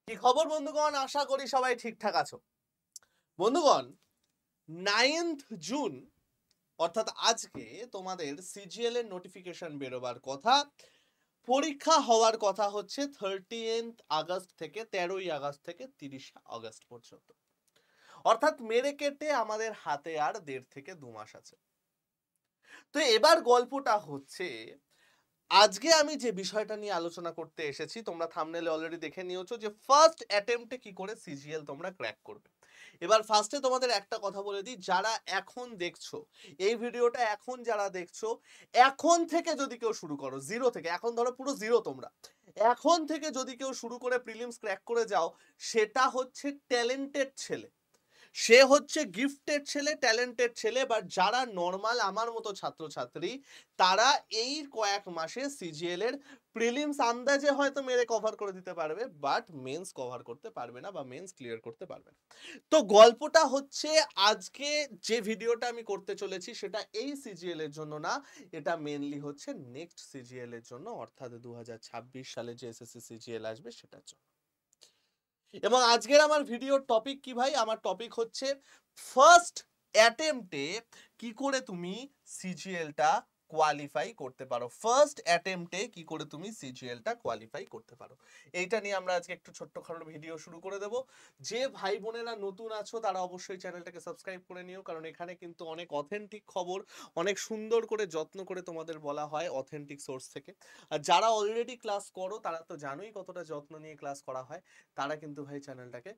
কি খবর বন্ধুগণ, আশা করি সবাই ঠিকঠাক আছো। বন্ধুগণ, 9th জুন অর্থাৎ আজকে তোমাদের সিজিএল এর নোটিফিকেশন বেরোবার কথা। পরীক্ষা হওয়ার কথা হচ্ছে 30th আগস্ট থেকে 13ই আগস্ট থেকে 30 আগস্ট পর্যন্ত। অর্থাৎ মেরে কেটে আমাদের হাতে আর 1.5 থেকে 2 মাস আছে। তো এবার গল্পটা হচ্ছে, আজকে আমি যে বিষয়টা নিয়ে আলোচনা করতে এসেছি, তোমরা থাম্বনেলে অলরেডি দেখে নিয়েছো যে ফার্স্ট অ্যাটেম্পটে কি করে সিজিএল তোমরা ক্র্যাক করবে। এবার ফার্স্টে তোমাদের একটা কথা বলে দিই, যারা এখন দেখছো এই ভিডিওটা, এখন যারা দেখছো, এখন থেকে যদি কেউ শুরু করো জিরো থেকে, এখন ধরো পুরো জিরো তোমরা, এখন থেকে যদি কেউ শুরু করে প্রিলিমস ক্র্যাক করে যাও, সেটা হচ্ছে ট্যালেন্টেড ছেলে, সে হচ্ছে গিফটেড ছেলে, ট্যালেন্টেড ছেলে। বাট যারা নর্মাল আমার মতো ছাত্রছাত্রী, তারা এই কয়েক মাসে সিজিএল এর প্রিলিমস আন্দাজে হয়তো মেরে কভার করে দিতে পারবে, বাট মেন্স কভার করতে পারবে না বা মেন্স ক্লিয়ার করতে পারবে না। তো গল্পটা হচ্ছে, আজকে যে ভিডিওটা আমি করতে চলেছি সেটা এই সিজিএল এর জন্য না, এটা মেনলি হচ্ছে নেক্সট সিজিএল এর জন্য, অর্থাৎ 2026 সালে যে এসএসসি সিজিএল আসবে সেটার জন্য। এবং আজকের আমার ভিডিওর টপিক কি ভাই? আমার টপিক হচ্ছে ফার্স্ট অ্যাটেম্পটে কি করে তুমি সিজিএলটা কোয়ালিফাই করতে পারো। ফার্স্ট অ্যাটেম্পটে কি করে তুমি সিজিএলটা কোয়ালিফাই করতে পারো, এইটা নিয়ে আমরা আজকে একটু ছোট্টখাটো ভিডিও শুরু করে দেব। যে ভাই বোনেরা নতুন আছো তারা অবশ্যই চ্যানেলটাকে সাবস্ক্রাইব করে নিও, কারণ এখানে কিন্তু অনেক অথেন্টিক খবর, অনেক সুন্দর করে যত্ন করে তোমাদের বলা হয় অথেন্টিক সোর্স থেকে। আর যারা অলরেডি ক্লাস করো তারা তো জানোই কতটা যত্ন নিয়ে ক্লাস করা হয়। তারা কিন্তু ভাই চ্যানেলটাকে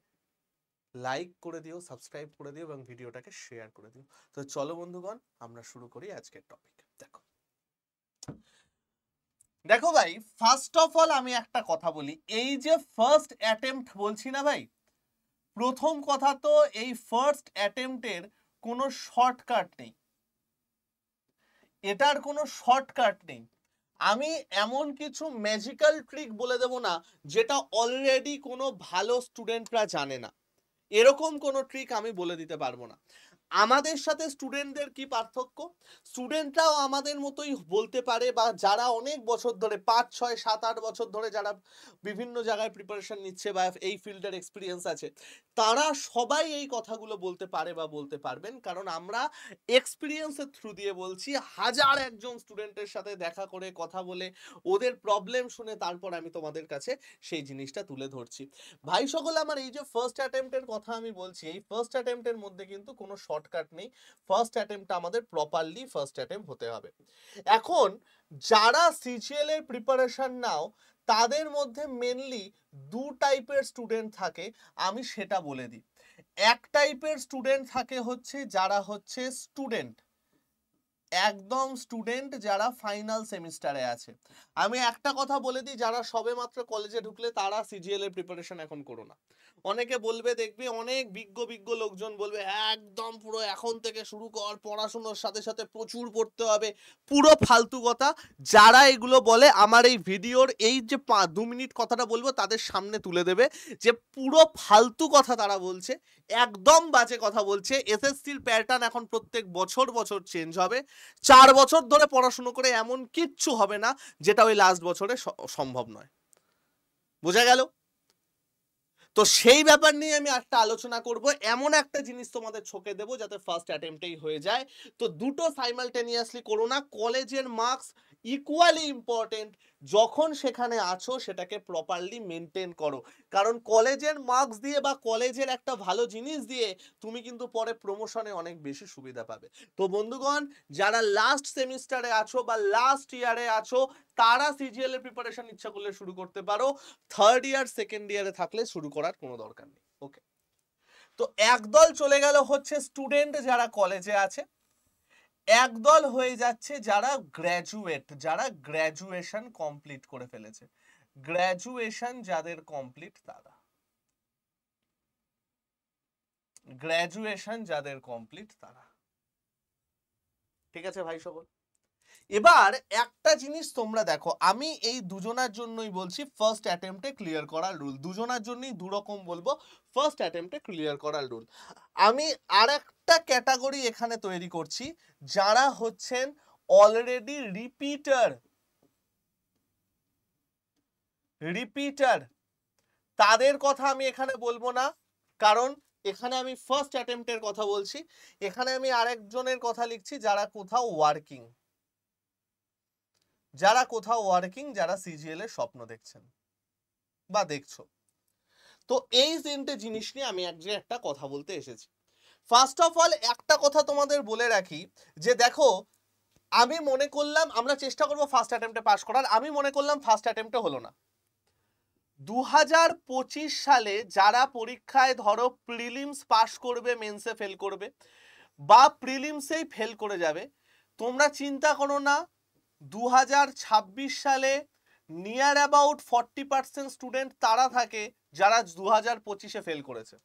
লাইক করে দিও, সাবস্ক্রাইব করে দিও এবং ভিডিওটাকে শেয়ার করে দিও। তো চলো বন্ধুগণ, আমরা শুরু করি আজকের টপিক। দেখো দেখো ভাই, ফার্স্ট অফ অল আমি একটা কথা বলি, এই যে ফার্স্ট অ্যাটেম্পট বলছি না ভাই, প্রথম কথা তো এই ফার্স্ট অ্যাটেম্পটের কোনো শর্টকাট নেই, এটার কোনো শর্টকাট নেই। আমি এমন কিছু ম্যাজিক্যাল ট্রিক বলে দেব না যেটা অলরেডি কোনো ভালো স্টুডেন্টরা জানে না, এরকম কোনো ট্রিক আমি বলে দিতে পারবো না। আমাদের সাথে স্টুডেন্টদের কি পার্থক্য? স্টুডেন্টরাও আমাদের মতোই বলতে পারে, বা যারা অনেক বছর ধরে 5, 6, 7, 8 বছর ধরে যারা বিভিন্ন জায়গায় প্রিপারেশন নিচ্ছে বা এই ফিল্ডের এক্সপিরিয়েন্স আছে, তারা সবাই এই কথাগুলো বলতে পারে বা বলতে পারবেন, কারণ আমরা এক্সপিরিয়েন্সের থ্রু দিয়ে বলছি। হাজার একজন স্টুডেন্টের সাথে দেখা করে কথা বলে ওদের প্রবলেম শুনে তারপর আমি তোমাদের কাছে সেই জিনিসটা তুলে ধরছি। ভাই সকল আমার, এই যে ফার্স্ট অ্যাটেম্পটের কথা আমি বলছি, এই ফার্স্ট অ্যাটেম্পটের মধ্যে কিন্তু কোনো শর্টকাট নেই। ফার্স্ট অ্যাটেম্পটা আমাদের প্রপারলি ফার্স্ট অ্যাটেম্প হতে হবে। এখন যারা সিজিএল এর প্রিপারেশন নাও, তাদের মধ্যে মেনলি দু টাইপের স্টুডেন্ট থাকে, আমি সেটা বলে দিই। এক টাইপের স্টুডেন্ট থাকে হচ্ছে যারা হচ্ছে স্টুডেন্ট, একদম স্টুডেন্ট যারা ফাইনাল সেমিস্টারে আছে। আমি একটা কথা বলে দিই, যারা সবে মাত্র কলেজে ঢুকলে তারা সিজিএল এর প্রিপারেশন এখন করো না। অনেকে বলবে, দেখবি অনেক বিজ্ঞ বিজ্ঞ লোকজন বলবে একদম পুরো এখন থেকে শুরু কর, পড়াশোনার সাথে সাথে প্রচুর পড়তে হবে, পুরো ফালতু কথা। যারা এগুলো বলে, আমার এই ভিডিওর এই যে 2 মিনিট কথাটা বলবো তাদের সামনে তুলে দেবে যে পুরো ফালতু কথা তারা বলছে, একদম বাজে কথা বলছে। এসএসসির প্যাটার্ন এখন প্রত্যেক বছর বছর চেঞ্জ হবে। 4 বছর ধরে পড়াশুনো করে এমন কিচ্ছু হবে না যেটা ওই লাস্ট বছরে সম্ভব নয়। বোঝা গেল? তো সেই ব্যাপার নিয়ে আমি একটা আলোচনা করব, এমন একটা জিনিস তোমাদের ছকে দেবো যাতে ফার্স্ট অ্যাটেম্পটেই হয়ে যায়। তো দুটো সাইমালটেনিয়াসলি করো না, কলেজের মার্কস ইকুয়ালি ইম্পর্টেন্ট। যখন সেখানে আছো সেটাকে প্রপারলি মেনটেন করো, কারণ কলেজের মার্কস দিয়ে বা কলেজের একটা ভালো জিনিস দিয়ে তুমি কিন্তু পরে প্রমোশনে অনেক বেশি সুবিধা পাবে। তো বন্ধুগণ, যারা লাস্ট সেমিস্টারে আছো বা লাস্ট ইয়ারে আছো, তারা সিজিএল এর প্রিপারেশন ইচ্ছা করলে শুরু করতে পারো। থার্ড ইয়ার সেকেন্ড ইয়ারে থাকলে শুরু করার কোনো দরকার নেই। ওকে, তো একদল চলে গেল হচ্ছে স্টুডেন্ট যারা কলেজে আছে, একদল হয়ে যাচ্ছে যারা গ্র্যাজুয়েট, যারা গ্র্যাজুয়েশন কমপ্লিট করে ফেলেছে। গ্র্যাজুয়েশন যাদের কমপ্লিট তারা, গ্র্যাজুয়েশন যাদের কমপ্লিট তারা, ঠিক আছে ভাই সকল? এবার একটা জিনিস তোমরা দেখো, আমি এই দুজনার জন্যই বলছি ফার্স্ট অ্যাটেম্পটে ক্লিয়ার করার রুল, দুজনার জন্যই দুরকম বলবো। ফার্স্ট অ্যাটেম্পটে ক্লিয়ার করার রুল, আমি আর একটা ক্যাটাগরি এখানে তৈরি করছি, যারা হচ্ছেন অলরেডি রিপিটার। রিপিটার তাদের কথা আমি এখানে বলবো না, কারণ এখানে আমি ফার্স্ট অ্যাটেম্পটের কথা বলছি। এখানে আমি আরেকজনের কথা লিখছি যারা কোথাও ওয়ার্কিং, যারা সিজিএল এর স্বপ্ন দেখছেন বা দেখছো। তো এই তিনটে জিনিস নিয়ে আমি একটা কথা বলতে এসেছি। ফার্স্ট অফ অল একটা কথা তোমাদের বলে রাখি যে দেখো, আমি মনে করলাম আমরা চেষ্টা করবো ফার্স্ট অ্যাটেম্পটে পাস করার, আমি মনে করলাম ফার্স্ট অ্যাটেম্পটে হলো না। 2025 সালে যারা পরীক্ষায় ধরো প্রিলিমস পাস করবে, মেন্সে ফেল করবে বা প্রিলিমসেই ফেল করে যাবে, তোমরা চিন্তা করো না 2026 সালে নিয়ার অ্যাবাউট 40% স্টুডেন্ট তারা থাকে যারা 2025-এ ফেল করেছে।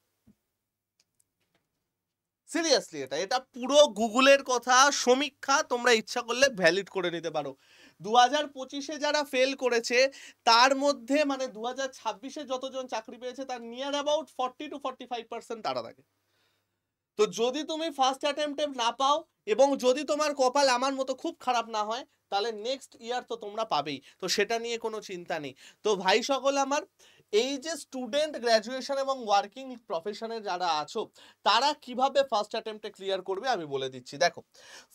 সিরিয়াসলি এটা পুরো গুগলের কথা, সমীক্ষা, তোমরা ইচ্ছা করলে ভ্যালিড করে নিতে পারো। 2025-এ যারা ফেল করেছে তার মধ্যে মানে 2026-এ যতজন চাকরি পেয়েছে তার নিয়ার অ্যাবাউট 40 to 45% তারা থাকে। তো যদি তুমি ফার্স্ট অ্যাটেম্পটে না পাও এবং যদি তোমার কপাল আমার মতো খুব খারাপ না হয়, তাহলে নেক্সট ইয়ার তো তোমরা পাবেই, তো সেটা নিয়ে কোনো চিন্তা নেই। তো ভাই সকল আমার, এই যে স্টুডেন্ট গ্র্যাজুয়েশন এবং ওয়ার্কিং প্রফেশনে যারা আছো তারা কিভাবে ফার্স্ট অ্যাটেম্পটে ক্লিয়ার করবে আমি বলে দিচ্ছি। দেখো,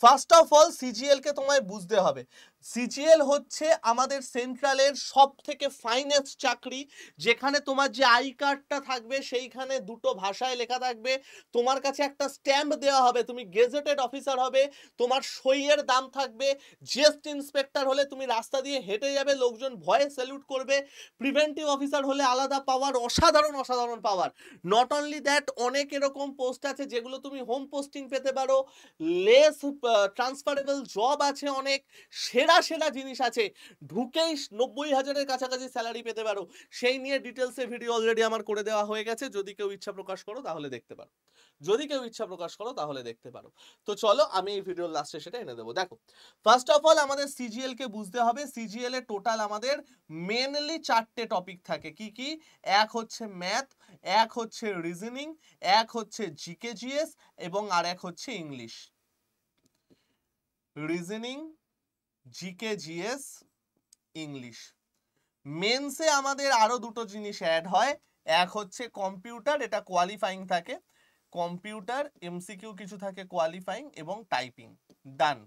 ফার্স্ট অফ অল সিজিএল কে তোমায় বুঝতে হবে। সিজিএল হচ্ছে আমাদের সেন্ট্রালের সব থেকে ফাইনেস্ট চাকরি, যেখানে তোমার যে আই কার্ডটা থাকবে সেইখানে দুটো ভাষায় লেখা থাকবে, তোমার কাছে একটা স্ট্যাম্প দেওয়া হবে, তুমি গেজেটেড অফিসার হবে, তোমার সইয়ের দাম থাকবে, জিএসটি ইন্সপেক্টর হলে তুমি রাস্তা দিয়ে হেঁটে যাবে, লোকজন ভয়ে স্যালুট করবে, প্রিভেন্টিভ অফিসার হলে আলাদা পাওয়ার, অসাধারণ পাওয়ার। নট অনলি দ্যাট, অনেক এরকম পোস্ট আছে যেগুলো তুমি হোম পোস্টিং পেতে পারো, লেস ট্রান্সফারেবল জব আছে, অনেক সেরা জিনিস আছে, ঢুকেই 90,000-এর কাছাকাছি স্যালারি পেতে পারো। সেই নিয়ে ডিটেলসে ভিডিও অলরেডি আমার করে দেওয়া হয়ে গেছে, যদি কেউ ইচ্ছা প্রকাশ করো তাহলে দেখতে পারো। তো চলো আমি এই ভিডিওর লাস্টে সেটা এনে দেবো। দেখো, ফার্স্ট অফ অল আমাদের সিজিএল কে বুঝতে হবে। সিজিএল এর টোটাল আমাদের মেনলি 4টে টপিক থাকে। কি কি? এক হচ্ছে ম্যাথ, এক হচ্ছে রিজনিং, এক হচ্ছে জিকে জিএস এবং আর এক হচ্ছে English. Reasoning, GK GS, English. মেন্সে আমাদের আরো দুটো জিনিস অ্যাড হয়, এক হচ্ছে কম্পিউটার, এটা কোয়ালিফাইং থাকে, কম্পিউটার এমসিকিউ কিছু থাকে কোয়ালিফাইং, এবং টাইপিং। ডান।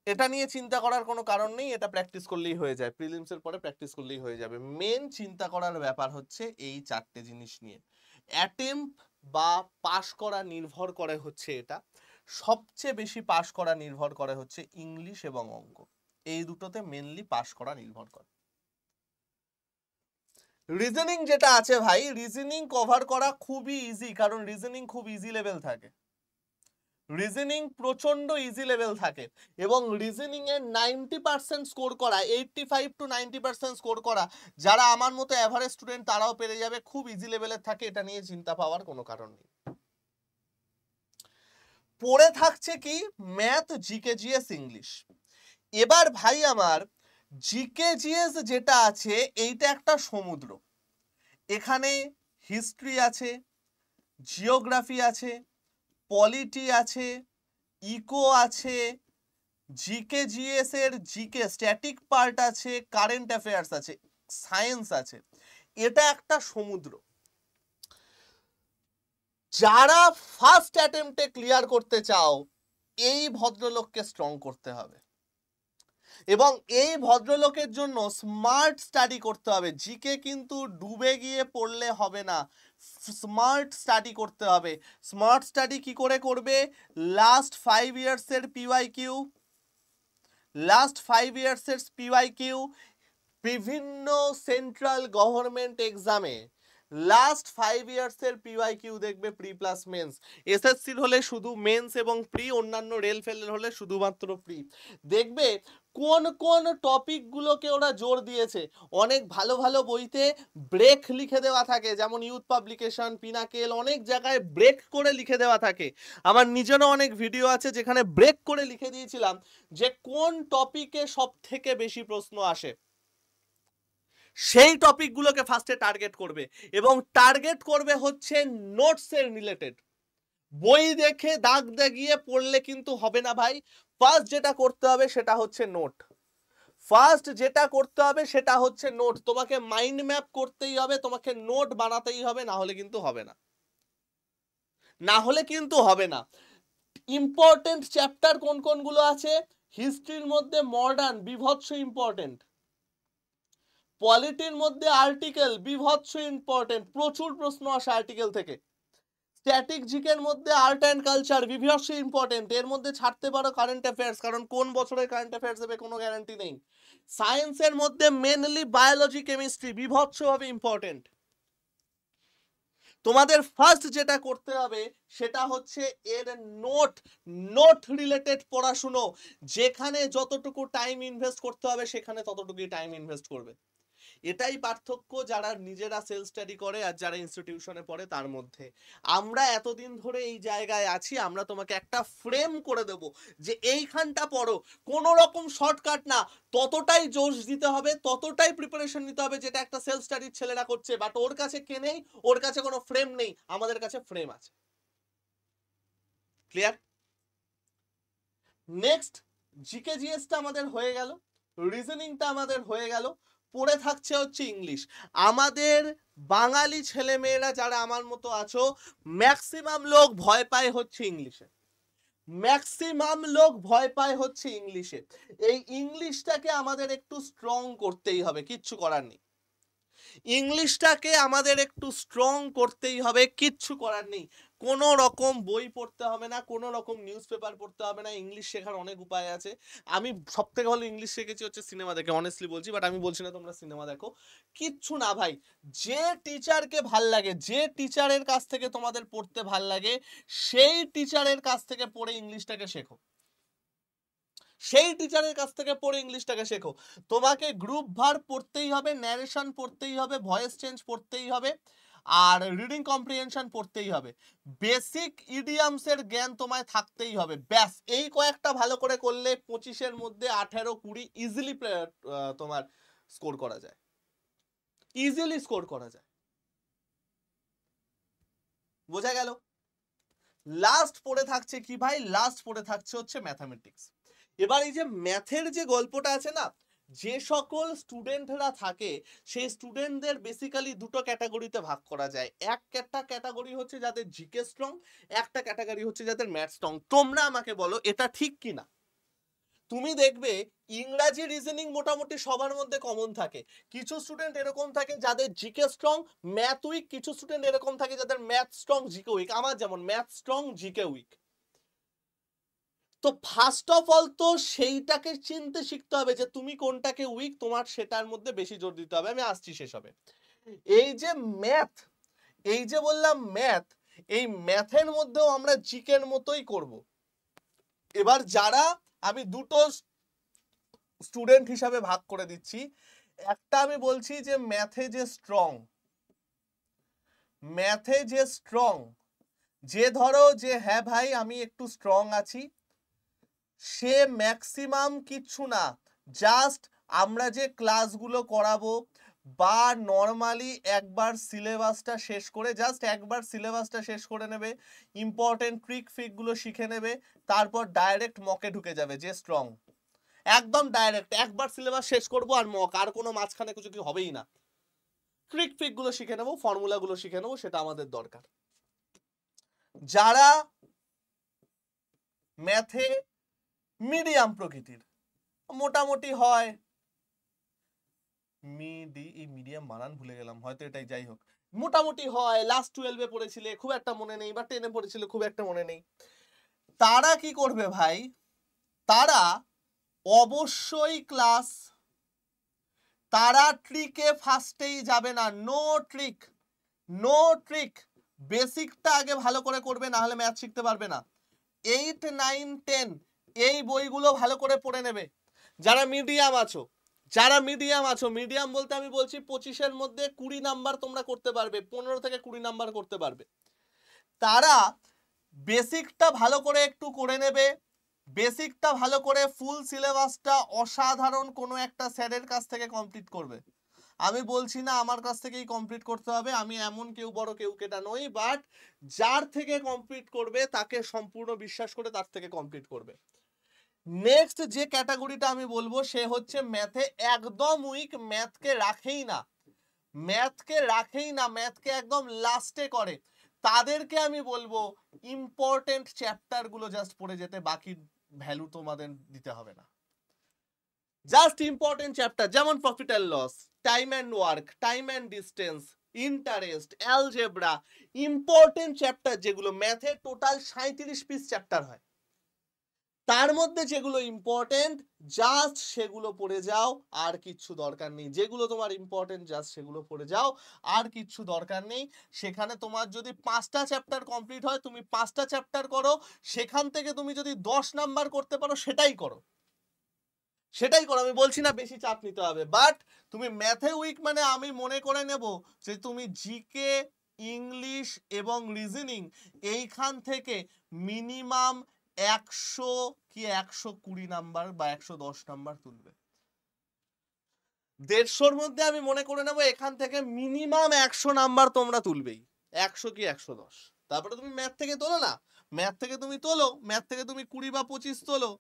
এটা নিয়ে চিন্তা করার কোনো কারণ নেই, এটা প্র্যাকটিস করলেই হয়ে যায়, প্রিলিমসের পরে প্র্যাকটিস করলেই হয়ে যাবে। মেন চিন্তা করার ব্যাপার হচ্ছে এই 4টে জিনিস নিয়ে। অ্যাটেম্প বা পাস করা নির্ভর করে হচ্ছে, এটা সবচেয়ে বেশি পাস করা নির্ভর করে হচ্ছে ইংলিশ এবং অঙ্ক, এই দুটোতে মেনলি পাস করা নির্ভর করে। রিজনিং যেটা আছে ভাই, রিজনিং কভার করা খুবই ইজি, কারণ রিজনিং খুব ইজি লেভেল থাকে, রিজনিং প্রচন্ড ইজি লেভেল থাকে, এবং রিজনিং এর 90% স্কোর করা, 85 to 90% স্কোর করা, যারা আমার মতো এভারেজ স্টুডেন্ট তারাও পেরে যাবে, খুব ইজি লেভেলের থাকে, এটা নিয়ে চিন্তা পাওয়ার কোনো কারণ নেই। পড়ে থাকছে কি? Math, GK GS, English. এবার ভাই আমার, জিকে জিএস যেটা আছে এইটা একটা সমুদ্র, এখানে হিস্ট্রি আছে, জিওগ্রাফি আছে, পলিটি আছে, ইকো আছে, জিকে জিএস এর জিকে স্ট্যাটিক পার্ট আছে, কারেন্ট অ্যাফেয়ার্স আছে, সায়েন্স আছে। এটা একটা সমুদ্র। যারা ফার্স্ট অ্যাটেম্পটে ক্লিয়ার করতে চাও, এই ভদ্রলোককে স্ট্রং করতে হবে, এবং এই ভদ্রলোকের জন্য স্মার্ট স্টাডি করতে হবে। জিকে কিন্তু ডুবে গিয়ে পড়লে হবে না, স্মার্ট স্টাডি করতে হবে। স্মার্ট স্টাডি কি করে করবে? লাস্ট 5 ইয়ার্সের পিওয়াইকিউ, বিভিন্ন সেন্ট্রাল গভর্নমেন্ট এক্সামে লাস্ট 5 ইয়ার্সের পিওয়াইকিউ দেখবে, প্রি প্লাস মেন্স। এসএসসির হলে শুধু মেন্স এবং প্রি, অন্যান্য রেল ফেলের হলে শুধুমাত্র প্রি। দেখবে কোন কোন টপিকগুলোকে ওরা জোর দিয়েছে, অনেক ভালো ভালো বইতে ব্রেক লিখে দেওয়া থাকে, যেমন ইউথ পাবলিকেশন, পিনাকেল, অনেক জায়গায় ব্রেক করে লিখে দেওয়া থাকে। আমার নিজেরও অনেক ভিডিও আছে যেখানে ব্রেক করে লিখে দিয়েছিলাম যে কোন টপিকে সব থেকে বেশি প্রশ্ন আসে, সেই টপিকগুলোকে ফার্স্টে টার্গেট করবে, এবং টার্গেট করবে হচ্ছে নোটসের রিলেটেড। বই দেখে দাগ দাগিয়ে পড়লে কিন্তু হবে না ভাই, ফার্স্ট যেটা করতে হবে সেটা হচ্ছে নোট। ফার্স্ট যেটা করতে হবে সেটা হচ্ছে নোট। তোমাকে মাইন্ড ম্যাপ করতেই হবে, তোমাকে নোট বানাতেই হবে, না হলে কিন্তু হবে না, না হলে কিন্তু হবে না। ইম্পর্টেন্ট চ্যাপ্টার কোন কোনগুলো আছে? হিস্ট্রির মধ্যে মডার্ন বিভৎস ইম্পর্টেন্ট, পলিটির মধ্যে আর্টিকেল বিভৎস ইম্পর্টেন্ট, প্রচুর প্রশ্ন আসে আর্টিকেল থেকে। স্ট্যাটিক জিকের মধ্যে আর্ট অ্যান্ড কালচার বিভৎস ইম্পর্টেন্ট, এর মধ্যে ছাড়তে পারো কারেন্ট অ্যাফেয়ার্স, কারণ কোন বছরের কারেন্ট অ্যাফেয়ার্স দেবে কোনো গ্যারান্টি নেই। সায়েন্সের মধ্যে মেনলি বায়োলজি কেমিস্ট্রি বিভৎসভাবে ইম্পর্টেন্ট। তোমাদের ফার্স্ট যেটা করতে হবে সেটা হচ্ছে এর নোট, নোট রিলেটেড পড়াশুনো। যেখানে যতটুকু টাইম ইনভেস্ট করতে হবে সেখানে ততটুকুই টাইম ইনভেস্ট করবে। এটাই পার্থক্য যারা নিজেরা সেলফ স্টাডি করে আর যারা ইনস্টিটিউশনে পড়ে তার মধ্যে। আমরা এতদিন ধরে এই জায়গায় আছি, আমরা তোমাকে একটা ফ্রেম করে দেব যে এইখানটা পড়ো, কোনো রকম শর্টকাট না, ততটাই জোশ দিতে হবে, ততটাই প্রিপারেশন নিতে হবে যেটা একটা সেলফ স্টাডির ছেলেরা করছে। বাট ওর কাছে কে নেই? ওর কাছে কোনো ফ্রেম নেই, আমাদের কাছে ফ্রেম আছে। ক্লিয়ার? নেক্সট জিকে জিএসটা আমাদের হয়ে গেল, রিজনিংটা আমাদের হয়ে গেল, পড়ে থাকছে হচ্ছে ইংলিশ। আমাদের বাঙালি ছেলে মেয়েরা যারা আমার মতো আছো, ম্যাক্সিমাম লোক ভয় পায় হচ্ছে ইংলিশে, ম্যাক্সিমাম লোক ভয় পায় হচ্ছে ইংলিশে। এই ইংলিশটাকে আমাদের একটু স্ট্রং করতেই হবে, কিচ্ছু করার নেই। ইংলিশটাকে আমাদের একটু স্ট্রং করতেই হবে, কিচ্ছু করার নেই। কোনো রকম বই পড়তে হবে না, কোনো রকম নিউজ পেপার পড়তে হবে না, ইংলিশ শেখার অনেক উপায় আছে। আমি সব থেকে ভালো ইংলিশ শিখেছি হচ্ছে সিনেমা দেখে, অনেস্টলি বলছি, বাট আমি বলছি না তোমরা সিনেমা দেখো, কিচ্ছু না ভাই। যে টিচারকে ভাল লাগে, যে টিচারের কাছ থেকে তোমাদের পড়তে ভাল লাগে, সেই টিচারের কাছ থেকে পড়ে ইংলিশটাকে শেখো, সেই টিচারের কাছ থেকে পড়ে ইংলিশটাকে শেখো। তোমাকে গ্রুপ ভার্ব পড়তেই হবে, ন্যারেশন পড়তেই হবে, ভয়েস চেঞ্জ পড়তেই হবে, আর রিডিং কম্প্রিহেনশন পড়তেই হবে। বেসিক ইডিয়ামসের জ্ঞান তোমায় থাকতেই হবে, ব্যাস। এই কয়েকটা ভালো করে করলে 25-এর মধ্যে 18-20 ইজিলি তোমার স্কোর করা যায়, ইজিলি স্কোর করা যায়। বোঝা গেল? লাস্ট পড়ে থাকছে কি ভাই? লাস্ট পড়ে থাকছে হচ্ছে ম্যাথামেটিক্স। এবার এই যে ম্যাথের যে গল্পটা আছে না, যে সকল স্টুডেন্টরা থাকে সেই স্টুডেন্টদের বেসিক্যালি দুটো ক্যাটাগরিতে ভাগ করা যায়। একটা ক্যাটাগরি হচ্ছে যাদের জিকে স্ট্রং, একটা ক্যাটাগরি হচ্ছে যাদের ম্যাথ স্ট্রং। তোমরা আমাকে বলো এটা ঠিক কিনা? তুমি দেখবে ইংরাজি রিজনিং মোটামুটি সবার মধ্যে কমন থাকে। কিছু স্টুডেন্ট এরকম থাকে যাদের জিকে স্ট্রং, ম্যাথ উইক, কিছু স্টুডেন্ট এরকম থাকে যাদের ম্যাথ স্ট্রং, জিকে উইক। আমার যেমন ম্যাথ স্ট্রং, জিকে উইক। তো ফার্স্ট অফ অল তো সেইটাকে চিনতে শিখতে হবে যে তুমি কোনটাকে উইক, তোমার সেটার মধ্যে বেশি জোর দিতে হবে। আমি আসছি সেসবে। এই যে ম্যাথ, এই যে বললাম ম্যাথ, এই ম্যাথের মধ্যেও আমরা জিকের মতোই করব। এবার যারা, আমি দুটো স্টুডেন্ট হিসাবে ভাগ করে দিচ্ছি। একটা আমি বলছি যে ম্যাথে যে স্ট্রং, ম্যাথে যে স্ট্রং, যে ধরো যে হ্যাঁ ভাই আমি একটু স্ট্রং আছি, সে ম্যাক্সিমাম কিচ্ছু না, জাস্ট আমরা যে ক্লাসগুলো করাবো বা নর্মালি একবার সিলেবাসটা শেষ করে, জাস্ট একবার সিলেবাসটা শেষ করে নেবে, ইম্পর্টেন্ট ট্রিক ফিকগুলো শিখে নেবে, তারপর ডাইরেক্ট মকে ঢুকে যাবে। যে স্ট্রং একদম ডাইরেক্ট একবার সিলেবাস শেষ করব আর মক, আর কোনো মাঝখানে কিছু কি হবেই না। ট্রিক ফিকগুলো শিখে নেবো, ফর্মুলাগুলো শিখে নেবো, সেটা আমাদের দরকার। যারা ম্যাথে মিডিয়াম প্রকৃতির, মোটামুটি হয়, মিডিয়াম বানান ভুলে গেলাম, হয়তো এটাই, যাই হোক, মোটামুটি হয়, লাস্ট 12-এ পড়েছিলে খুব একটা মনে নেই, বা 10-এ পড়েছিলে খুব একটা মনে নেই, তারা কি করবে ভাই? তারা অবশ্যই ক্লাস, তারা ট্রিকে ফার্স্টেই যাবে না, নো ট্রিক, নো ট্রিক। বেসিকটা আগে ভালো করে করবে, না হলে ম্যাথ শিখতে পারবে না। 8, 9, 10 এই বইগুলো ভালো করে পড়ে নেবে। যারা মিডিয়াম আছো, যারা মিডিয়াম আছো, মিডিয়াম বলতে আমি বলছি 25-এর মধ্যে 20 নাম্বার তোমরা করতে পারবে, 15 থেকে 20 নাম্বার করতে পারবে, তারা বেসিকটা ভালো করে একটু করে নেবে। বেসিকটা ভালো করে ফুল সিলেবাসটা অসাধারণ কোনো একটা স্যারের কাছ থেকে কমপ্লিট করবে। আমি বলছি না আমার কাছ থেকেই কমপ্লিট করতে হবে, আমি এমন কেউ বড় কেউ কেটা নই, বাট যার থেকে কমপ্লিট করবে তাকে সম্পূর্ণ বিশ্বাস করে তার থেকে কমপ্লিট করবে। নেক্সট যে ক্যাটাগরিটা আমি বলবো সে হচ্ছে ম্যাথে একদম উইক, ম্যাথকে রাখেই না, ম্যাথকে একদম লাস্টে করে, তাদেরকে আমি বলবো ইম্পর্টেন্ট চ্যাপ্টার গুলো জাস্ট পড়ে যেতে, বাকি ভ্যালু তোমাদের দিতে হবে না। জাস্ট ইম্পর্টেন্ট চ্যাপ্টার যেমন profit and loss, time and work, time and distance, interest, algebra, important chapter যেগুলো ম্যাথের টোটাল 37 পিস চ্যাপ্টার হয়, তার মধ্যে যেগুলো ইম্পর্টেন্ট জাস্ট সেগুলো পড়ে যাও, আর কিচ্ছু দরকার নেই। যেগুলো তোমার ইম্পর্টেন্ট জাস্ট সেগুলো পড়ে যাও, আর কিচ্ছু দরকার নেই। সেখানে তোমার যদি 5টা চ্যাপ্টার কমপ্লিট হয় তুমি 5টা চ্যাপ্টার করো, সেখান থেকে তুমি যদি 10 নাম্বার করতে পারো সেটাই করো, আমি বলছি না বেশি চাপ নিতে হবে, বাট তুমি ম্যাথে উইক মানে আমি মনে করে নেব যে তুমি জিকে, ইংলিশ এবং রিজনিং এইখান থেকে মিনিমাম 100 কি 120 নাম্বার বা 110 নাম্বার তুলবে। 150-র মধ্যে আমি মনে করে নেব এখান থেকে মিনিমাম 100 নাম্বার তোমরা তুলবেই, 100 কি 110। তারপরে তুমি ম্যাথ থেকে তোলো না, ম্যাথ থেকে তুমি 20 বা 25 তোলো,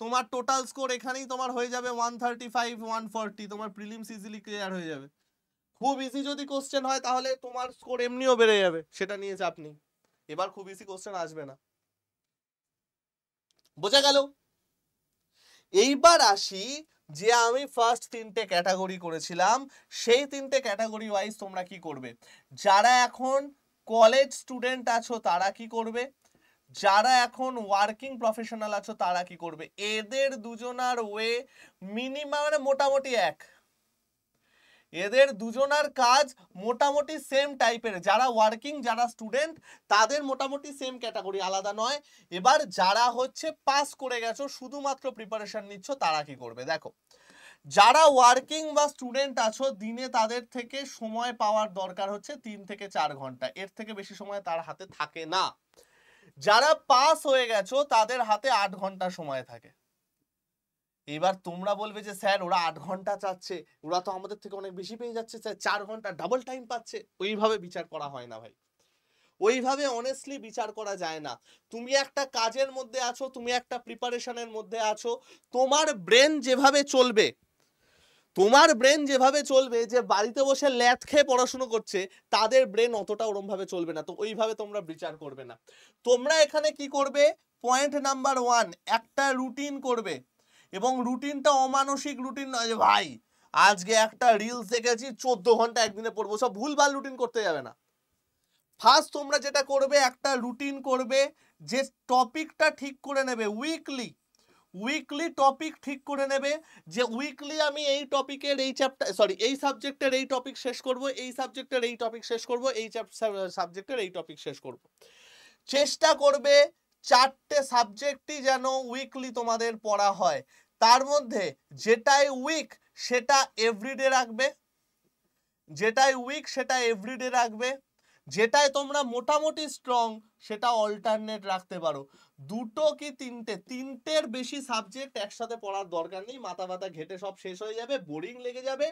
তোমার টোটাল স্কোর এখানেই তোমার হয়ে যাবে 135 140, তোমার প্রিলিমস ইজিলি ক্লিয়ার হয়ে যাবে। খুব ইজি যদি কোশ্চেন হয় তাহলে তোমার স্কোর এমনিও বেড়ে যাবে, সেটা নিয়ে চাপ নেই। এবার খুব ইজি কোশ্চেন আসবে না, বোঝা গেল? এইবার আসি যে আমি ফার্স্ট 3টে ক্যাটাগরি করেছিলাম, সেই 3টে ক্যাটাগরি ওয়াইজ তোমরা কি করবে। যারা এখন কলেজ স্টুডেন্ট আছো তারা কি করবে, যারা এখন ওয়ার্কিং প্রফেশনাল আছো তারা কি করবে, এদের দুজনার ওয়ে মিনিমাম মোটামুটি এক, এদের দুজনার কাজ মোটামুটি সেম টাইপের। যারা ওয়ার্কিং যারা স্টুডেন্ট তাদের মোটামুটি সেম ক্যাটাগরি, আলাদা নয়। এবার যারা হচ্ছে পাস করে গেছো শুধুমাত্র প্রিপারেশন নিচ্ছ তারা কি করবে দেখো। যারা ওয়ার্কিং বা স্টুডেন্ট আছো দিনে তাদের থেকে সময় পাওয়ার দরকার হচ্ছে 3 থেকে 4 ঘন্টা, এর থেকে বেশি সময় তার হাতে থাকে না। যারা পাস হয়ে গেছো তাদের হাতে 8 ঘন্টা সময় থাকে। এবার তোমরা বলবে যে স্যার ওরা 8 ঘন্টা চাচ্ছে, ওরা তো আমাদের থেকে অনেক বেশি পেয়ে যাচ্ছে স্যার, 4 ঘন্টা ডাবল টাইম পাচ্ছে। ওইভাবে বিচার করা হয় না ভাই, ওইভাবে অনেস্টলি বিচার করা যায় না। তুমি একটা কাজের মধ্যে আছো, তুমি একটা প্রিপারেশনের মধ্যে আছো, তোমার ব্রেন যেভাবে চলবে, যে বাড়িতে বসে ল্যাথ খেয়ে পড়াশুনো করছে তাদের ব্রেন অতটা ওরম ভাবে চলবে না, তো ওইভাবে তোমরা বিচার করবে না। তোমরা এখানে কি করবে, পয়েন্ট নাম্বার 1 একটা রুটিন করবে, এবং রুটিনটা অমানসিক রুটিন নয় যে ভাই আজকে একটা রিলস দেখেছি 14 ঘন্টা একদিনে পড়বো, সব ভুলভাল রুটিন করতে যাবে না। ফার্স্ট তোমরা যেটা করবে একটা রুটিন করবে, যে টপিকটা ঠিক করে নেবে উইকলি টপিক ঠিক করে নেবে, যে উইকলি আমি এই টপিকের এই চ্যাপ্টার এই সাবজেক্টের এই টপিক শেষ করব, এই সাবজেক্টের এই টপিক শেষ করব, এই সাবজেক্টের এই টপিক শেষ করব। চেষ্টা করবে 4টে সাবজেক্টই যেন উইকলি তোমাদের পড়া হয়, তার মধ্যে যেটাই উইক সেটা এভরিডে রাখবে, যেটায় তোমরা মোটামুটি স্ট্রং সেটা অল্টারনেট রাখতে পারো। 2টো কি 3টের বেশি সাবজেক্ট একসাথে পড়ার দরকার নেই, মাথা ব্যথা ঘেটে সব শেষ হয়ে যাবে, বোরিং লেগে যাবে।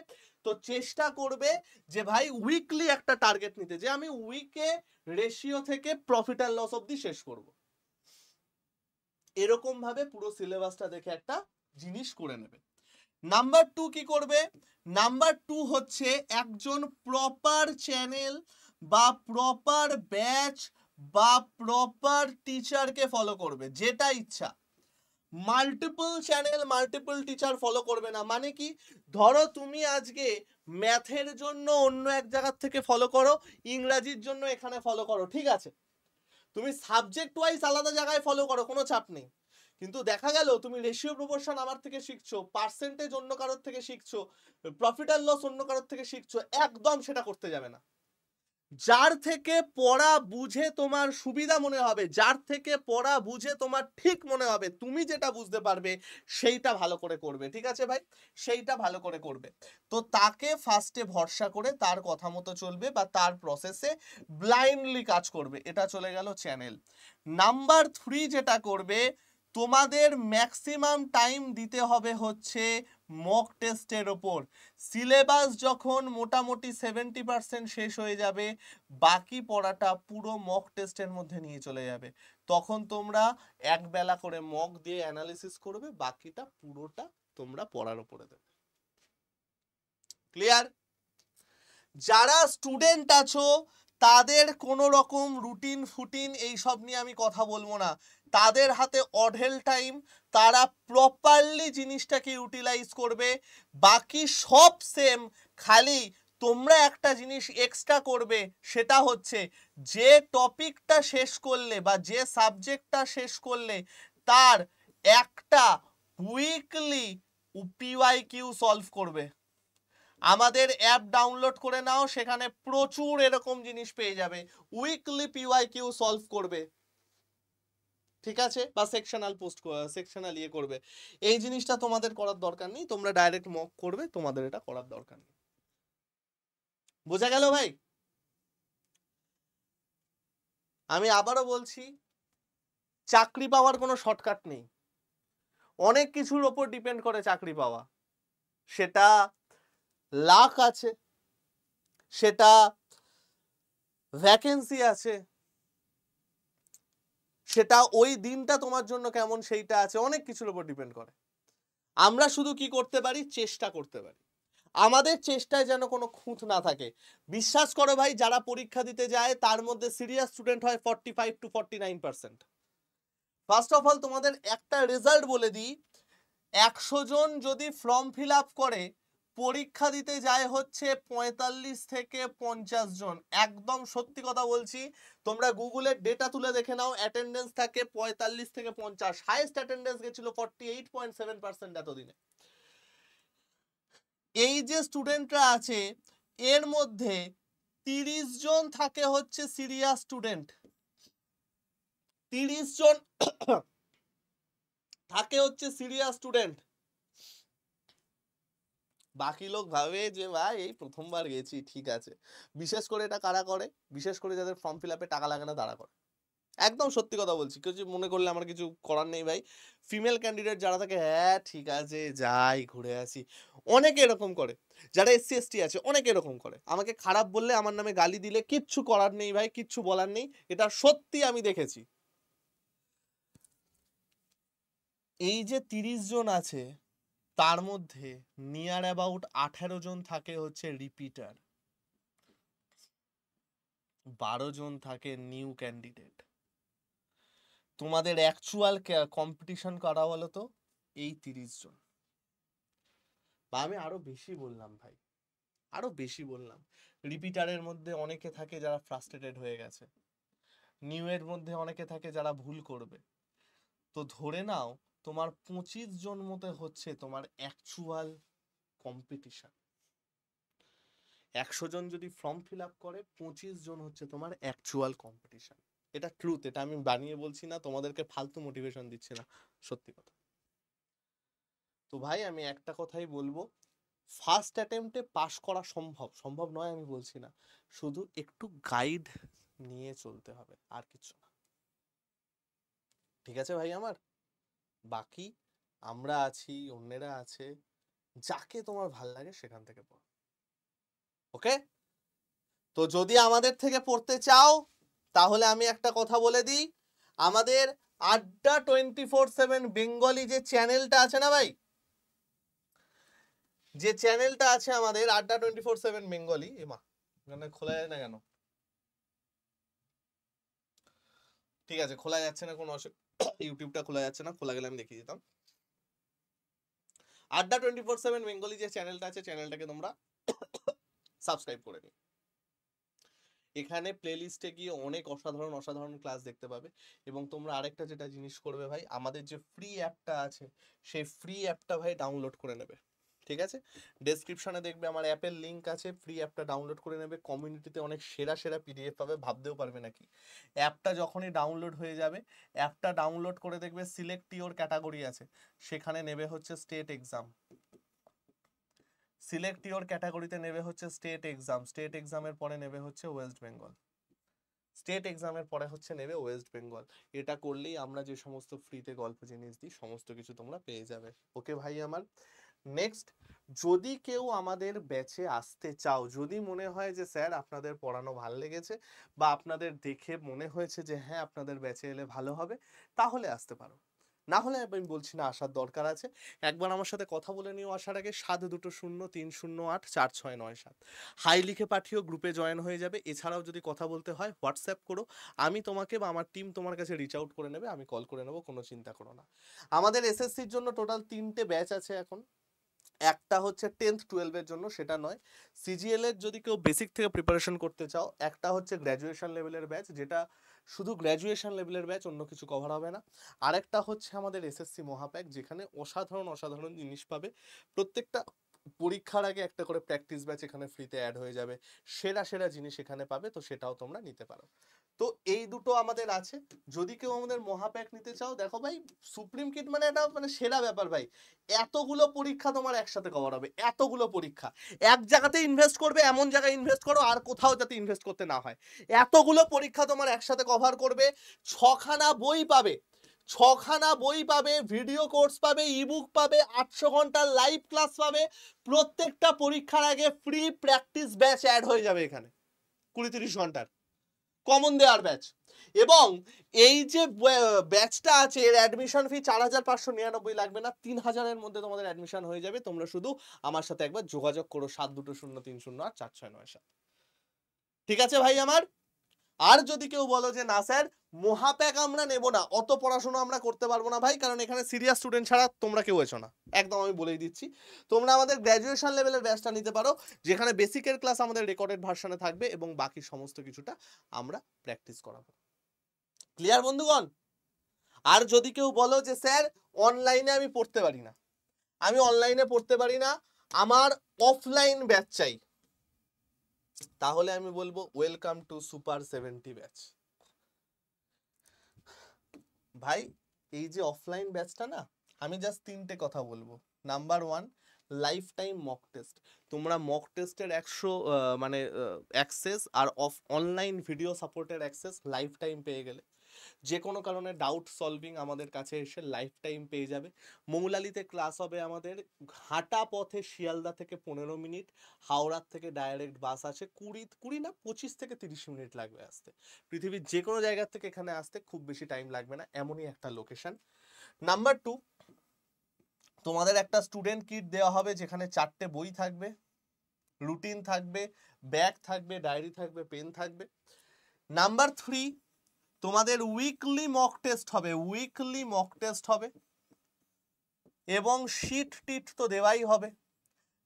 তো চেষ্টা করবে যে ভাই উইকলি একটা টার্গেট নিতে, যে আমি উইকে রেশিও থেকে প্রফিট অ্যান্ড লস অবধি শেষ করব, এরকম ভাবে পুরো সিলেবাসটা দেখে একটা জিনিস করে নেবে। নাম্বার 2 কি করবে, নাম্বার 2 হচ্ছে একজন প্রপার চ্যানেল বা প্রপার ব্যাচ বা প্রপার টিচারকে ফলো করবে, যেটা ইচ্ছা। Multiple channel multiple teacher follow করবে না, মানে কি, ধরো তুমি আজকে ম্যাথের জন্য অন্য এক জায়গা থেকে ফলো করো, ইংরাজির জন্য এখানে ফলো করো, ঠিক আছে, তুমি সাবজেক্ট ওয়াইজ আলাদা জায়গায় ফলো করো, কোনো চাপ নেই। কিন্তু দেখা গেল তুমি রেশিও প্রপোর্শন আমার থেকে শিখছো, পার্সেন্টেজ অন্য কারোর থেকে শিখছো, প্রফিট অ্যান্ড লস অন্য কারোর থেকে শিখছো, একদম সেটা করতে যাবে না। যার থেকে পড়া বুঝে তোমার সুবিধা মনে হবে, যার থেকে পড়া বুঝে তোমার ঠিক মনে হবে, তুমি যেটা বুঝতে পারবে সেইটা ভালো করে করবে, ঠিক আছে ভাই, সেইটা ভালো করে করবে। তো তাকে ফার্স্টে ভরসা করে তার কথা মতো চলবে বা তার প্রসেসে ব্লাইন্ডলি কাজ করবে, এটা চলে গেল চ্যানেল। নাম্বার 3 যেটা করবে, তোমাদের ম্যাক্সিমাম টাইম দিতে হবে হচ্ছে মক টেস্টের ওপর। সিলেবাস যখন মোটামুটি 70% শেষ হয়ে যাবে, বাকি পড়াটা পুরো মক টেস্টের মধ্যে নিয়ে চলে যাবে। তখন তোমরা এক বেলা করে মক দিয়ে অ্যানালিসিস করবে, বাকিটা পুরোটা তোমরা পড়ার উপরে দেবে। ক্লিয়ার? যারা স্টুডেন্ট আছো তাদের কোনো রকম রুটিন ফুটিন এইসব নিয়ে আমি কথা বলবো না। তাদের হাতে অঢেল টাইম, তারা প্রপারলি জিনিসটাকে ইউটিলাইজ করবে, বাকি সব সেম। খালি তোমরা একটা জিনিস এক্সট্রা করবে, সেটা হচ্ছে যে টপিকটা শেষ করলে বা যে সাবজেক্টটা শেষ করলে তার একটা উইকলি পিওয়াইকিউ সলভ করবে। আমাদের অ্যাপ ডাউনলোড করে নাও, সেখানে প্রচুর এরকম জিনিস পেয়ে যাবে, উইকলি পিওয়াইকিউ সলভ করবে, ঠিক আছে? বা সেকশনাল পোস্ট সেকশনাল ইয়ে করবে। এই জিনিসটা তোমাদের করার দরকার নেই, তোমরা ডাইরেক্ট মক করবে, তোমাদের এটা করার দরকার নেই। বোঝা গেল ভাই? আমি আবারও বলছি, চাকরি পাওয়ার কোনো শর্টকাট নেই, অনেক কিছুর ওপর ডিপেন্ড করে চাকরি পাওয়া। সেটা লাক আছে, সেটা ভ্যাকেন্সি আছে, সেটা ওই দিনটা তোমার জন্য কেমন সেইটা আছে, অনেক কিছুর উপর ডিপেন্ড করে। আমরা শুধু কি করতে পারি? চেষ্টা করতে পারি। আমাদের চেষ্টায় যেন কোনো খুঁত না থাকে। বিশ্বাস করো ভাই, যারা পরীক্ষা দিতে যায় তার মধ্যে সিরিয়াস স্টুডেন্ট হয় 45 to 49%। ফার্স্ট অফ অল তোমাদের একটা রেজাল্ট বলে দিই, 100 জন যদি ফর্ম ফিল আপ করে, পরীক্ষা দিতে যায় হচ্ছে 45 থেকে 50 জন। একদম সত্যি কথা বলছি, তোমরা গুগলের ডেটা তুলে দেখে নাও, অ্যাটেন্ডেন্স থাকে 45 থেকে 50, হাইয়েস্ট অ্যাটেন্ডেন্স গেছিল 48.7% এতদিনে। এই যে স্টুডেন্টরা আছে এর মধ্যে 30 জন থাকে হচ্ছে সিরিয়াস স্টুডেন্ট, 30 জন থাকে হচ্ছে সিরিয়াস স্টুডেন্ট। বাকি লোক ভাবে যে ভাই এই প্রথমবার গেছি, ঠিক আছে। বিশেষ করে এটা কারা করে? বিশেষ করে যাদের ফর্ম ফিল আপে টাকা লাগে না তারা করে। একদম সত্যি কথা বলছি, কিছু মনে করলে আমার কিছু করার নেই ভাই। ফিমেল ক্যান্ডিডেট যারা থাকে, হ্যাঁ ঠিক আছে যাই ঘুরে আসি, অনেকে এরকম করে। যারা SC ST আছে অনেকে এরকম করে। আমাকে খারাপ বললে, আমার নামে গালি দিলে কিচ্ছু করার নেই ভাই, কিচ্ছু বলার নেই, এটা সত্যি আমি দেখেছি। এই যে 30 জন আছে, তার মধ্যে নিয়ার অ্যাবাউট 18 জন থাকে হচ্ছে রিপিটার, 12 জন থাকে নিউ ক্যান্ডিডেট। তোমাদের অ্যাকচুয়াল কম্পিটিশন করা বলো তো এই 30 জন। বা আমি আরো বেশি বললাম ভাই, আরো বেশি বললাম। রিপিটারের মধ্যে অনেকে থাকে যারা ফ্রাস্ট্রেটেড হয়ে গেছে, নিউ এর মধ্যে অনেকে থাকে যারা ভুল করবে। তো ধরে নাও তোমার 25 জন মতো হচ্ছে তোমার অ্যাকচুয়াল কম্পিটিশন। 100 জন যদি ফর্ম ফিল আপ করে, 25 জন হচ্ছে তোমার অ্যাকচুয়াল কম্পিটিশন। এটা ট্রুথ, এটা আমি বানিয়ে বলছি না, তোমাদেরকে ফালতু মোটিভেশন দিচ্ছি না, সত্যি কথা। তো ভাই আমি একটা কথাই বলবো, ফার্স্ট অ্যাটেম্পটে পাস করা সম্ভব, সম্ভব নয় আমি বলছি না, শুধু একটু গাইড নিয়ে চলতে হবে, আর কিছু না। ঠিক আছে ভাই আমার? বাকি আমরা আছি, অন্যেরা আছে, যাকে তোমার ভাল লাগে সেখান থেকে পড়ো। ওকে? তো যদি আমাদের থেকে পড়তে চাও, তাহলে আমি একটা কথা বলে দিই, আমাদের আড্ডা 24/7 বেঙ্গলি যে চ্যানেলটা আছে না ভাই, যে চ্যানেলটা আছে আমাদের আড্ডা 24/7 বেঙ্গলি, এমা এখানে খোলা যায় না কেন? ঠিক আছে, খোলা যাচ্ছে না, কোনো ইউটিউবটা খোলা যাচ্ছে না, খোলা গেলে আমি দেখিয়ে দিতাম। আড্ডা 24/7 বেঙ্গলি যে চ্যানেলটা আছে, চ্যানেলটাকে তোমরা সাবস্ক্রাইব করে নিও। এখানে প্লেলিস্টে গিয়ে অনেক অসাধারণ অসাধারণ ক্লাস দেখতে পাবে। এবং তোমরা আরেকটা যেটা জিনিস করবে ভাই, আমাদের যে ফ্রি অ্যাপটা আছে, সেই ফ্রি অ্যাপটা ভাই ডাউনলোড করে নেবে। ঠিক আছে? ডেসক্রিপশনে দেখবে আমার অ্যাপের লিঙ্ক আছে, ফ্রি অ্যাপটা ডাউনলোড করে নেবে। কমিউনিটিতে অনেক সেরা সেরা PDF পাবে, ভাবতেও পারবে নাকি। অ্যাপটা যখনই ডাউনলোড হয়ে যাবে, অ্যাপটা ডাউনলোড করে দেখবে সিলেক্ট ইওর ক্যাটাগরি আছে, সেখানে নেবে হচ্ছে স্টেট এক্সাম। সিলেক্ট ইওর ক্যাটাগরিতে নেবে হচ্ছে স্টেট এক্সাম, স্টেট এক্সামের পরে নেবে হচ্ছে ওয়েস্ট বেঙ্গল, স্টেট এক্সামের পরে হচ্ছে নেবে ওয়েস্ট বেঙ্গল। এটা করলেই আমরা যে সমস্ত ফ্রিতে গল্প জিনিস দিই সমস্ত কিছু তোমরা পেয়ে যাবে। ওকে ভাই আমার, নেক্সট, যদি কেউ আমাদের ব্যাচে আসতে চাও, যদি মনে হয় যে স্যার আপনাদের পড়ানো ভালো লেগেছে বা আপনাদের দেখে মনে হয়েছে যে হ্যাঁ আপনাদের ব্যাচে এলে ভালো হবে, তাহলে আসতে পারো। না হলে আমি বলছি না আসার দরকার আছে। একবার আমার সাথে কথা বলে নিও আসার আগে, 7203084697 হাই লিখে পাঠিও, গ্রুপে জয়েন হয়ে যাবে। এছাড়াও যদি কথা বলতে হয় হোয়াটসঅ্যাপ করো, আমি তোমাকে বা আমার টিম তোমার কাছে রিচ আউট করে নেবে, আমি কল করে নেবো, কোনো চিন্তা করো না। আমাদের এসএসসির জন্য টোটাল 3টে ব্যাচ আছে এখন। একটা হচ্ছে 10th 12 এর জন্য, সেটা নয়। সিজিএল এর যদি কেউ বেসিক থেকে প্রিপারেশন করতে চাও, একটা হচ্ছে গ্র্যাজুয়েশন লেভেলের ব্যাচ, যেটা শুধু গ্র্যাজুয়েশন লেভেলের ব্যাচ, অন্য কিছু কভার হবে না। আরেকটা হচ্ছে আমাদের এসএসসি মহাপ্যাক, যেখানে অসাধারণ অসাধারণ জিনিস পাবে। প্রত্যেকটা পরীক্ষার আগে একটা করে প্র্যাকটিস ব্যাচ এখানে ফ্রিতে অ্যাড হয়ে যাবে, সেরা সেরা জিনিস এখানে পাবে, তো সেটাও তোমরা নিতে পারো। তো এই দুটো আমাদের আছে। যদি কেউ আমাদের মহাপ্যাক নিতে চাও, দেখো ভাই সুপ্রিম কিট মানে এটা মানে সেরা ব্যাপার ভাই। এতগুলো পরীক্ষা তোমার একসাথে কভার হবে, এতগুলো পরীক্ষা এক জায়গাতে ইনভেস্ট করবে, এমন জায়গায় ইনভেস্ট করো আর কোথাও যাতে ইনভেস্ট করতে না হয়। এতগুলো পরীক্ষা তোমার একসাথে কভার করবে, 6খানা বই পাবে, 6খানা বই পাবে, ভিডিও কোর্স পাবে, ইবুক পাবে, 800 ঘন্টার লাইভ ক্লাস পাবে। প্রত্যেকটা পরীক্ষার আগে ফ্রি প্র্যাকটিস ব্যাচ অ্যাড হয়ে যাবে এখানে, 20-30 ঘন্টার কমন দেওয়ার ব্যাচ। এবং এই যে ব্যাচটা আছে, এর অ্যাডমিশন ফি 4599 লাগবে না, 3000-এর মধ্যে তোমাদের অ্যাডমিশন হয়ে যাবে। তোমরা শুধু আমার সাথে একবার যোগাযোগ করো 7203084697। ঠিক আছে ভাই আমার? আর যদি কেউ বলো যে না স্যার মহাপ্যাক আমরা নেব না, অত পড়াশোনা আমরা করতে পারবো না ভাই, কারণ এখানে সিরিয়াস স্টুডেন্ট ছাড়া তোমরা কেউ এসো না, একদম আমি বলেই দিচ্ছি। তোমরা আমাদের গ্র্যাজুয়েশন লেভেলের ব্যাচটা নিতে পারো, যেখানে বেসিকের ক্লাস আমাদের রেকর্ডেড ভার্সনে থাকবে এবং বাকি সমস্ত কিছুটা আমরা প্র্যাকটিস করাবো। ক্লিয়ার বন্ধুগণ? আর যদি কেউ বলো যে স্যার অনলাইনে আমি পড়তে পারি না, আমি অনলাইনে পড়তে পারি না, আমার অফলাইন ব্যাচ চাই, তাহলে আমি বলবো ওয়েলকাম টু সুপার 70 ব্যাচ। ভাই এই যে অফলাইন ব্যাচটা না, আমি জাস্ট 3টে কথা বলবো। Number 1, life time mock test. তোমরা মক টেস্টের 100 মানে অ্যাক্সেস আর অনলাইন ভিডিও সাপোর্টের অ্যাক্সেস লাইফ টাইম পেয়ে গেলে, যে কোনো কারণে ডাউট সলভিং আমাদের কাছে এসে লাইফ টাইম পেয়ে যাবে। মৌলালিতে ক্লাস হবে আমাদের, হাঁটা পথে শিয়ালদা থেকে 15 মিনিট, হাওড়ার থেকে ডাইরেক্ট বাস আছে, 20 না 25 থেকে 30 মিনিট লাগবে আসতে। পৃথিবীর যে কোনো জায়গা থেকে এখানে আসতে খুব বেশি টাইম লাগবে না, এমনই একটা লোকেশন। নাম্বার 2, তোমাদের একটা স্টুডেন্ট কিট দেওয়া হবে, যেখানে 4টে বই থাকবে, রুটিন থাকবে, ব্যাগ থাকবে, ডায়েরি থাকবে, পেন থাকবে। নাম্বার 3, তোমাদের উইকলি মক টেস্ট হবে, উইকলি মক টেস্ট হবে এবং শিট টিট তো দেওয়াই হবে।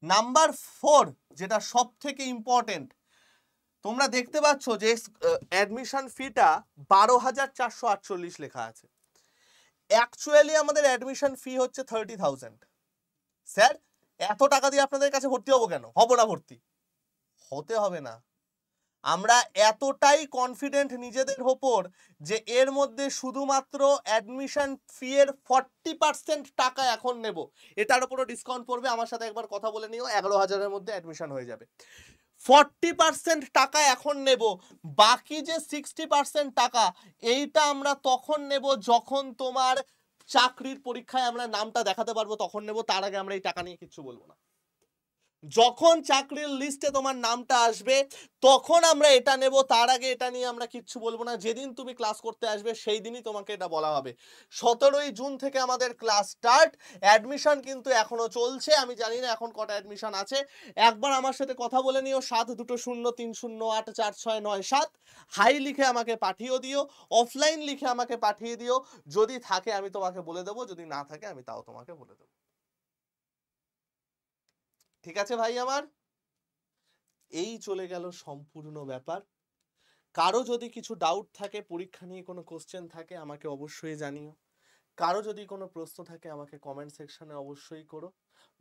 নাম্বার 4, যেটা সব থেকে ইম্পর্টেন্ট, তোমরা দেখতে পাচ্ছ যে অ্যাডমিশন ফিটা 12,448 লেখা আছে, অ্যাকচুয়ালি আমাদের অ্যাডমিশন ফি হচ্ছে 30,000। স্যার এত টাকা দিয়ে আপনাদের কাছে ভর্তি হবো কেন? হব না ভর্তি, হতে হবে না। আমরা এতটাই কনফিডেন্ট নিজেদের ওপর যে এর মধ্যে শুধুমাত্র অ্যাডমিশন ফি এর 40% টাকা এখন নেব, এটার উপরও ডিসকাউন্ট পড়বে। আমার সাথে একবার কথা বলে নিও, 11,000-এর মধ্যে অ্যাডমিশন হয়ে যাবে। 40% টাকা এখন নেব, বাকি যে 60% টাকা এইটা আমরা তখন নেব যখন তোমার চাকরির পরীক্ষায় আমরা নামটা দেখাতে পারবো, তখন নেব। তার আগে আমরা এই টাকা নিয়ে কিচ্ছু বলবো না। যখন চাকরির লিস্টে তোমার নামটা আসবে তখন আমরা এটা নেব, তার আগে এটা নিয়ে আমরা কিচ্ছু বলবো না। যেদিন তুমি ক্লাস করতে আসবে সেই দিনই তোমাকে এটা বলা হবে। 17ই জুন থেকে আমাদের ক্লাস স্টার্ট, অ্যাডমিশন কিন্তু এখনো চলছে। আমি জানি না এখন কটা অ্যাডমিশন আছে, একবার আমার সাথে কথা বলে নিও, 7203084697 হাই লিখে আমাকে পাঠিয়ে দিও, অফলাইন লিখে আমাকে পাঠিয়ে দিও। যদি থাকে আমি তোমাকে বলে দেবো, যদি না থাকে আমি তাও তোমাকে বলে দেবো। ঠিক আছে ভাই আমার? এই চলে গেল সম্পূর্ণ ব্যাপার। কারো যদি কিছু ডাউট থাকে, পরীক্ষা নিয়ে কোনো কোশ্চেন থাকে, আমাকে অবশ্যই জানিও। কারো যদি কোনো প্রশ্ন থাকে আমাকে কমেন্ট সেকশনে অবশ্যই করো।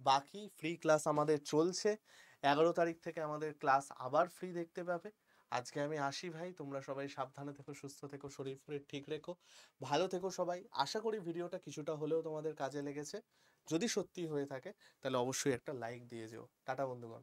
বাকি ফ্রি ক্লাস আমাদের চলছে, 11 তারিখ থেকে আমাদের ক্লাস আবার ফ্রি দেখতে পাবে। আজকে আমি আসি ভাই, তোমরা সবাই সাবধানে থেকো, সুস্থ থেকো, শরীর ফরীর ঠিক রেখো, ভালো থেকো সবাই। আশা করি ভিডিওটা কিছুটা হলেও তোমাদের কাজে লেগেছে। যদি সত্যি হয়ে থাকে তাহলে অবশ্যই একটা লাইক দিয়ে যেও। টাটা বন্ধুগণ।